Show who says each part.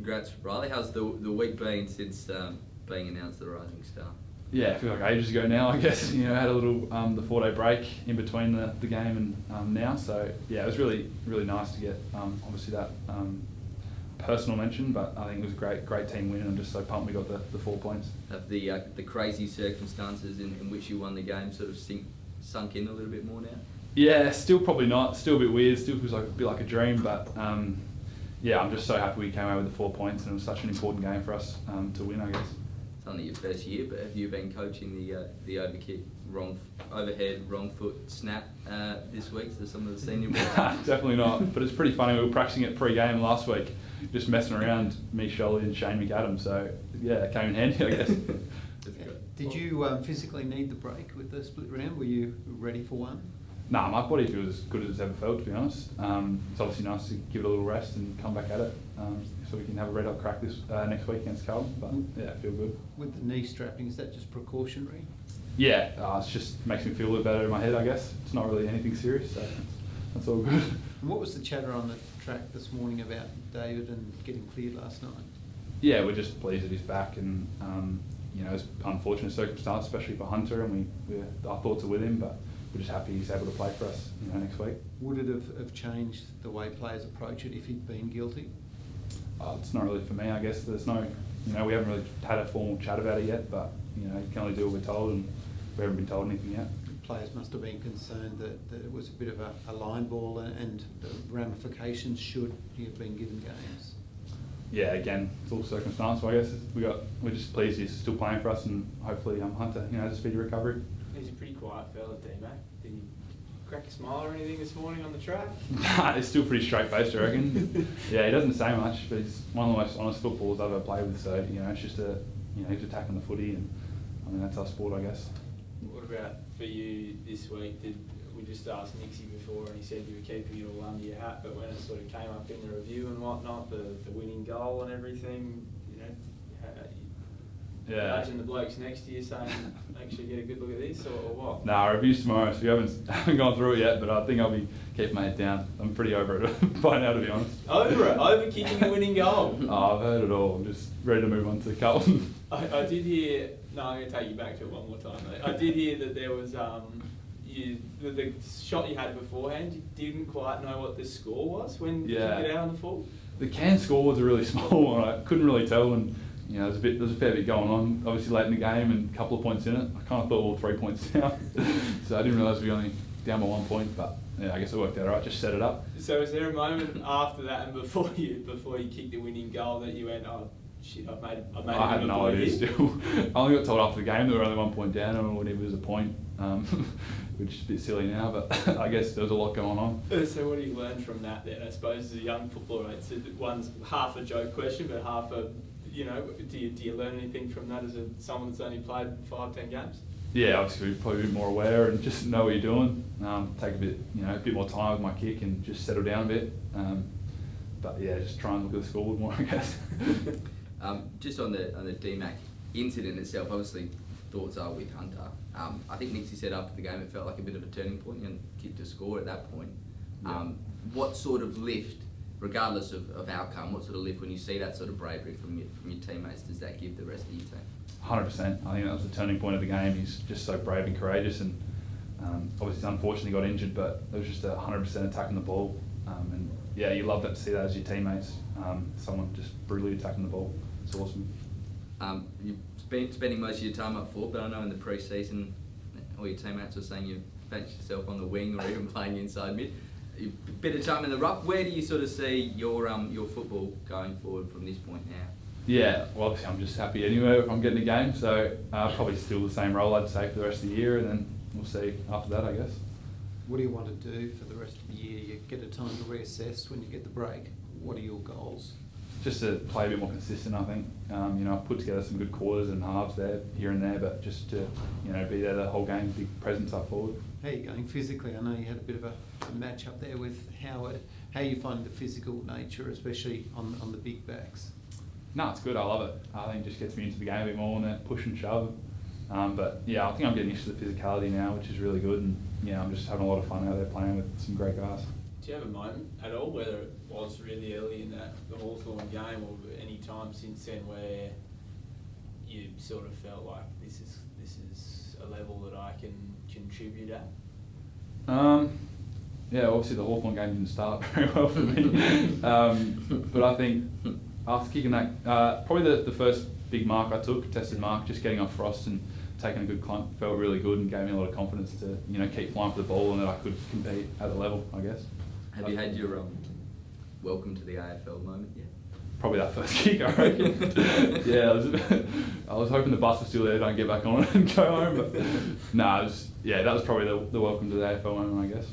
Speaker 1: Congrats, Riley. How's the week been since being announced the Rising Star?
Speaker 2: Yeah, I feel like ages ago now, I guess. You know, I had a little the 4-day break in between the game and now. So yeah, it was really nice to get obviously that personal mention, but I think it was a great team win, and I'm just so pumped we got the 4 points.
Speaker 1: Have the crazy circumstances in which you won the game sort of sunk in a little bit more now?
Speaker 2: Yeah, still probably not. Still a bit weird. Still feels like a bit like a dream, but yeah, I'm just so happy we came away with the 4 points, and it was such an important game for us to win, I guess.
Speaker 1: It's only your first year, but have you been coaching the overkick, overhead, wrong foot snap this week to some of the senior boys?
Speaker 2: Definitely not, but it's pretty funny. We were practicing it pre-game last week, just messing around, me, Sholly and Shane McAdams, so yeah, it came in handy, I guess.
Speaker 3: Did you physically need the break with the split round? Were you ready for one?
Speaker 2: Nah, my body feels as good as it's ever felt, to be honest. It's obviously nice to give it a little rest and come back at it, so we can have a red hot crack this next week against Carlton. But yeah, I feel good.
Speaker 3: With the knee strapping, is that just precautionary?
Speaker 2: Yeah, it just makes me feel a little better in my head, I guess. It's not really anything serious, so that's all good.
Speaker 3: And what was the chatter on the track this morning about David and getting cleared last night?
Speaker 2: Yeah, we're just pleased that he's back, and you know, it's unfortunate circumstance, especially for Hunter, and our thoughts are with him, but we're just happy he's able to play for us, you know, next week.
Speaker 3: Would it have changed the way players approach it if he'd been guilty?
Speaker 2: It's not really for me, I guess. There's no, you know, we haven't really had a formal chat about it yet, but you know, you can only do what we're told, and we haven't been told anything yet.
Speaker 3: Players must have been concerned that it was a bit of a line ball, and the ramifications should he have been given games.
Speaker 2: Yeah, again, it's all circumstantial, I guess. We're just pleased he's still playing for us, and hopefully Hunter, you know, has a speedy recovery.
Speaker 4: He's a pretty quiet fella, D-Mac. Did he crack a smile or anything this morning on the track?
Speaker 2: Nah, he's still pretty straight-faced, I reckon. Yeah, he doesn't say much, but he's one of the most honest footballers I've ever played with, so, you know, it's just he's attacking the footy, and I mean, that's our sport, I guess.
Speaker 4: What about for you this week? We just asked Nixie before, and he said you were keeping it all under your hat, but when it sort of came up in the review and whatnot, the winning goal and everything, you know,
Speaker 2: yeah.
Speaker 4: Imagine the blokes next to you saying, make sure you get a good look at this, or what?
Speaker 2: Nah, review's tomorrow, so we haven't gone through it yet, but I think I'll be keeping my head down. I'm pretty over it by now, to be honest.
Speaker 4: Over kicking a winning goal?
Speaker 2: Oh, I've heard it all. I'm just ready to move on to Carlton.
Speaker 4: I did hear, no, I'm going to take you back to it one more time, mate. I did hear that there was, the shot you had beforehand, you didn't quite know what the score was when you kicked it out on the full?
Speaker 2: The can score was a really small one. I couldn't really tell, and you know, there was a fair bit going on, obviously late in the game, and a couple of points in it. I kind of thought all 3 points down, so I didn't realise we were only down by 1 point, but yeah, I guess it worked out all right, just set it up.
Speaker 4: So was there a moment after that and before you kicked the winning goal that you went, oh shit, I've made
Speaker 2: I had no idea still. I only got told after the game that we were only 1 point down, and whatever was a point, which is a bit silly now, but I guess there was a lot going on.
Speaker 4: So what do you learn from that then? I suppose as a young footballer, it's one's half a joke question, but half a, you know, do you learn anything from that as someone that's only played 5-10 games?
Speaker 2: Yeah, obviously we're probably a bit more aware and just know what you're doing. Take a bit more time with my kick and just settle down a bit. But yeah, just try and look at the scoreboard more, I guess.
Speaker 1: Just on the DMAC incident itself, obviously thoughts are with Hunter. I think Nixie said after the game it felt like a bit of a turning point and kicked a score at that point.
Speaker 2: Yeah.
Speaker 1: What sort of lift, regardless of outcome, what sort of lift when you see that sort of bravery from your teammates does that give the rest of your team?
Speaker 2: 100%. I think that was the turning point of the game. He's just so brave and courageous, and obviously he's unfortunately got injured, but it was just 100% attacking the ball. And yeah, you love that to see that as your teammates. Someone just brutally attacking the ball. It's awesome.
Speaker 1: You've been spending most of your time up forward, but I know in the pre-season all your teammates were saying you benched yourself on the wing or even playing inside mid. A bit of time in the ruck. Where do you sort of see your football going forward from this point now?
Speaker 2: Yeah, well obviously I'm just happy anyway if I'm getting a game, so probably still the same role I'd say for the rest of the year, and then we'll see after that, I guess.
Speaker 3: What do you want to do for the rest of the year? You get a time to reassess when you get the break. What are your goals?
Speaker 2: Just to play a bit more consistent, I think. You know, I've put together some good quarters and halves there, here and there, but just to, you know, be there the whole game, big presence up forward.
Speaker 3: How are you going physically? I know you had a bit of a match up there with Howard. How are you finding the physical nature, especially on the big backs?
Speaker 2: No, it's good. I love it. I think it just gets me into the game a bit more and that push and shove. But yeah, I think I'm getting used to the physicality now, which is really good. And yeah, I'm just having a lot of fun out there playing with some great guys.
Speaker 4: Do you have a moment at all, whether it was really early in the Hawthorn game or any time since then, where you sort of felt like this is a level that I can contribute at?
Speaker 2: Yeah, obviously the Hawthorn game didn't start very well for me, but I think after kicking that, probably the first big mark I took, tested mark, just getting off Frost and taking a good climb, felt really good and gave me a lot of confidence to keep flying for the ball and that I could compete at the level, I guess.
Speaker 1: Have you had your welcome to the AFL moment yet?
Speaker 2: Probably that first kick, I reckon. Yeah, I was hoping the bus was still there, don't get back on it and go home. But that was probably the welcome to the AFL moment, I guess.